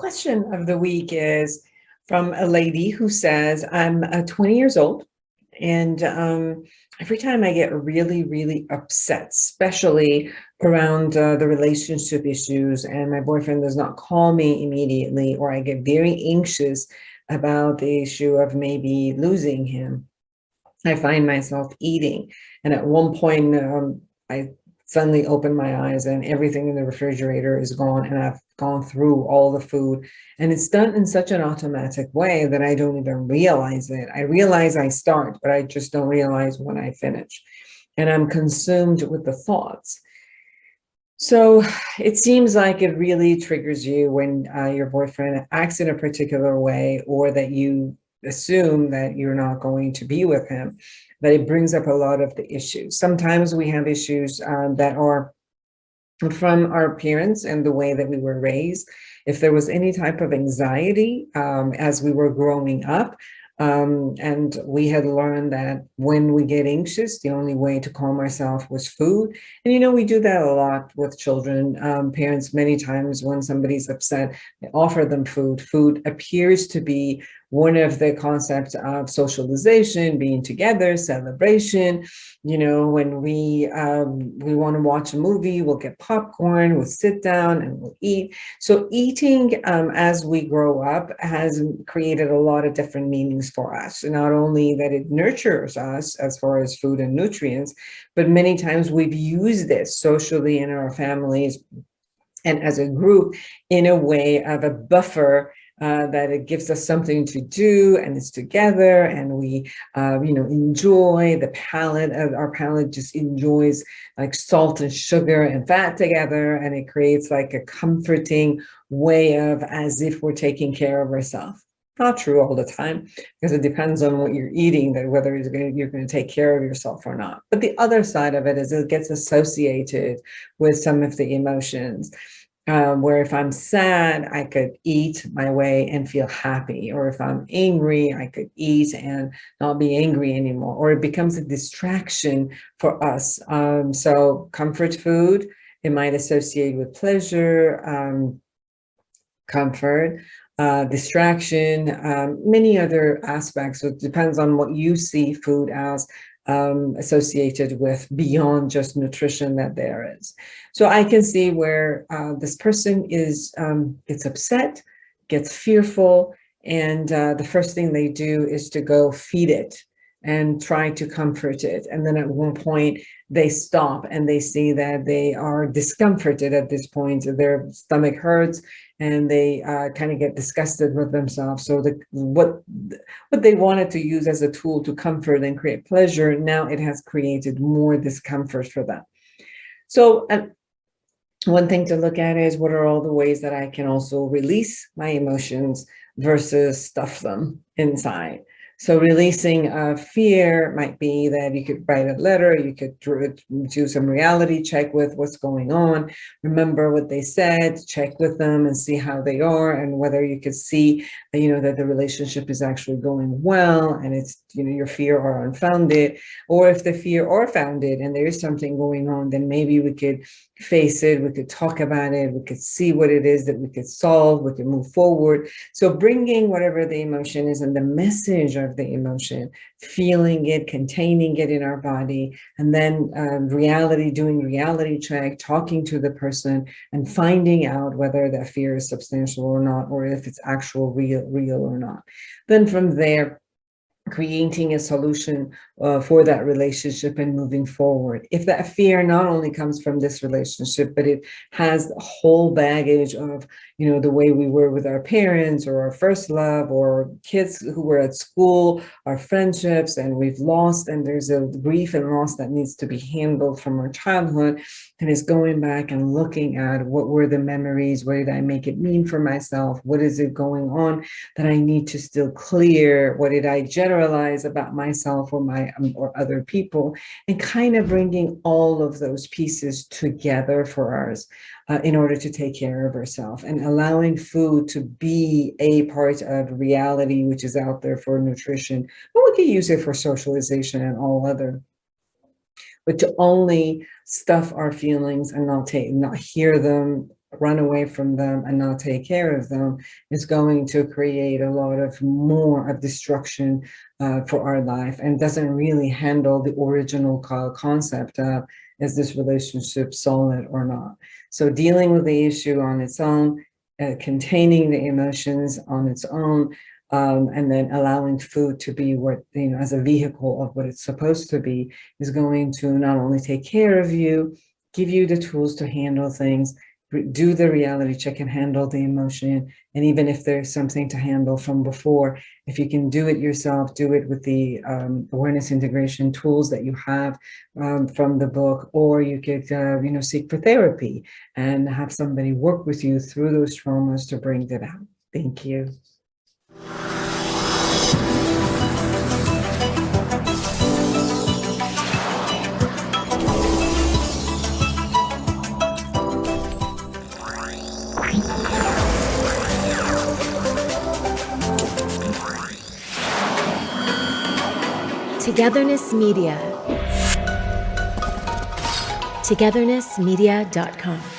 question of the week is from a lady who says, I'm 20 years old, and every time I get really, really upset, especially around the relationship issues, and my boyfriend does not call me immediately, or I get very anxious about the issue of maybe losing him, I find myself eating. And at one point, I suddenly open my eyes and everything in the refrigerator is gone, and I've gone through all the food, and it's done in such an automatic way that I don't even realize it. I realize I start, but I just don't realize when I finish, and I'm consumed with the thoughts. So it seems like it really triggers you when your boyfriend acts in a particular way, or that you assume that you're not going to be with him, that it brings up a lot of the issues. Sometimes we have issues that are from our parents and the way that we were raised. If there was any type of anxiety as we were growing up, and we had learned that when we get anxious, the only way to calm ourselves was food. And we do that a lot with children. Parents, many times when somebody's upset, they offer them food. Food appears to be one of the concepts of socialization, being together, celebration. When we want to watch a movie, we'll get popcorn, we'll sit down and we'll eat. So eating as we grow up has created a lot of different meanings for us. Not only that it nurtures us as far as food and nutrients, but many times we've used this socially in our families and as a group in a way of a buffer, that it gives us something to do, and it's together, and we enjoy the palate. Our palate just enjoys like salt and sugar and fat together, and it creates like a comforting way of, as if we're taking care of ourselves. Not true all the time, because it depends on what you're eating, that whether you're going to take care of yourself or not. But the other side of it is it gets associated with some of the emotions. Where if I'm sad, I could eat my way and feel happy. Or if I'm angry, I could eat and not be angry anymore. Or it becomes a distraction for us. So comfort food, it might associate with pleasure, comfort, distraction, many other aspects. So it depends on what you see food as associated with, beyond just nutrition that there is. So I can see where this person gets upset, gets fearful, and the first thing they do is to go feed it and try to comfort it. And then at one point they stop and they see that they are discomforted at this point. Their stomach hurts and they kind of get disgusted with themselves. So what they wanted to use as a tool to comfort and create pleasure, now it has created more discomfort for them. So one thing to look at is, what are all the ways that I can also release my emotions versus stuff them inside? So releasing fear might be that you could write a letter, you could do some reality check with what's going on, remember what they said, check with them and see how they are, and whether you could see, that the relationship is actually going well, and it's, your fear are unfounded. Or if the fear are founded and there is something going on, then maybe we could face it, we could talk about it, we could see what it is that we could solve, we could move forward. So bringing whatever the emotion is and the message of the emotion, feeling it, containing it in our body, and then doing reality check, talking to the person and finding out whether that fear is substantial or not, or if it's actual real or not. Then from there, creating a solution for that relationship and moving forward. If that fear not only comes from this relationship, but it has the whole baggage of, the way we were with our parents, or our first love, or kids who were at school, our friendships, and we've lost, and there's a grief and loss that needs to be handled from our childhood, and is going back and looking at what were the memories, what did I make it mean for myself, what is it going on that I need to still clear, what did I generalize about myself or other people, and kind of bringing all of those pieces together for us in order to take care of ourselves, and allowing food to be a part of reality, which is out there for nutrition, but we can use it for socialization and all other. But to only stuff our feelings and not hear them run away from them and not take care of them is going to create a lot of more of destruction for our life, and doesn't really handle the original concept of, is this relationship solid or not? So dealing with the issue on its own, containing the emotions on its own, and then allowing food to be what, as a vehicle of what it's supposed to be, is going to not only take care of you, give you the tools to handle things, do the reality check and handle the emotion. And even if there's something to handle from before, if you can do it yourself, do it with the awareness integration tools that you have from the book, or you could, seek for therapy and have somebody work with you through those traumas to bring that out. Thank you. Togetherness Media. Togethernessmedia.com